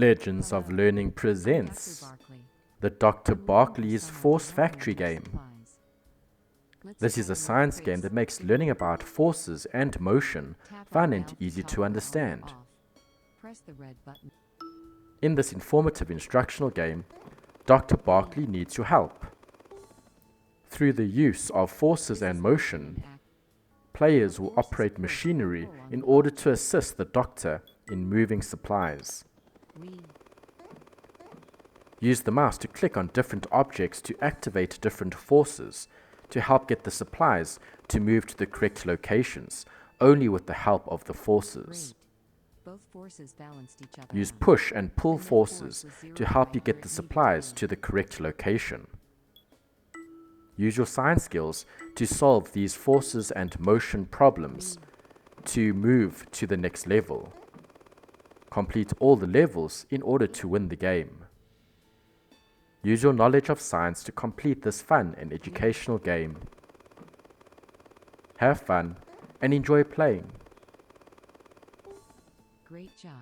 Legends of Learning presents the Dr. Barkley's Force Factory game. This is a science game that makes learning about forces and motion fun and easy to understand. In this informative instructional game, Dr. Barkley needs your help. Through the use of forces and motion, players will operate machinery in order to assist the doctor in moving supplies. Use the mouse to click on different objects to activate different forces to help get the supplies to move to the correct locations, only with the help of the forces. Both forces balanced each other. Use push and pull forces to help you get the supplies to the correct location. Use your science skills to solve these forces and motion problems to move to the next level. Complete all the levels in order to win the game. Use your knowledge of science to complete this fun and educational game. Have fun and enjoy playing. Great job.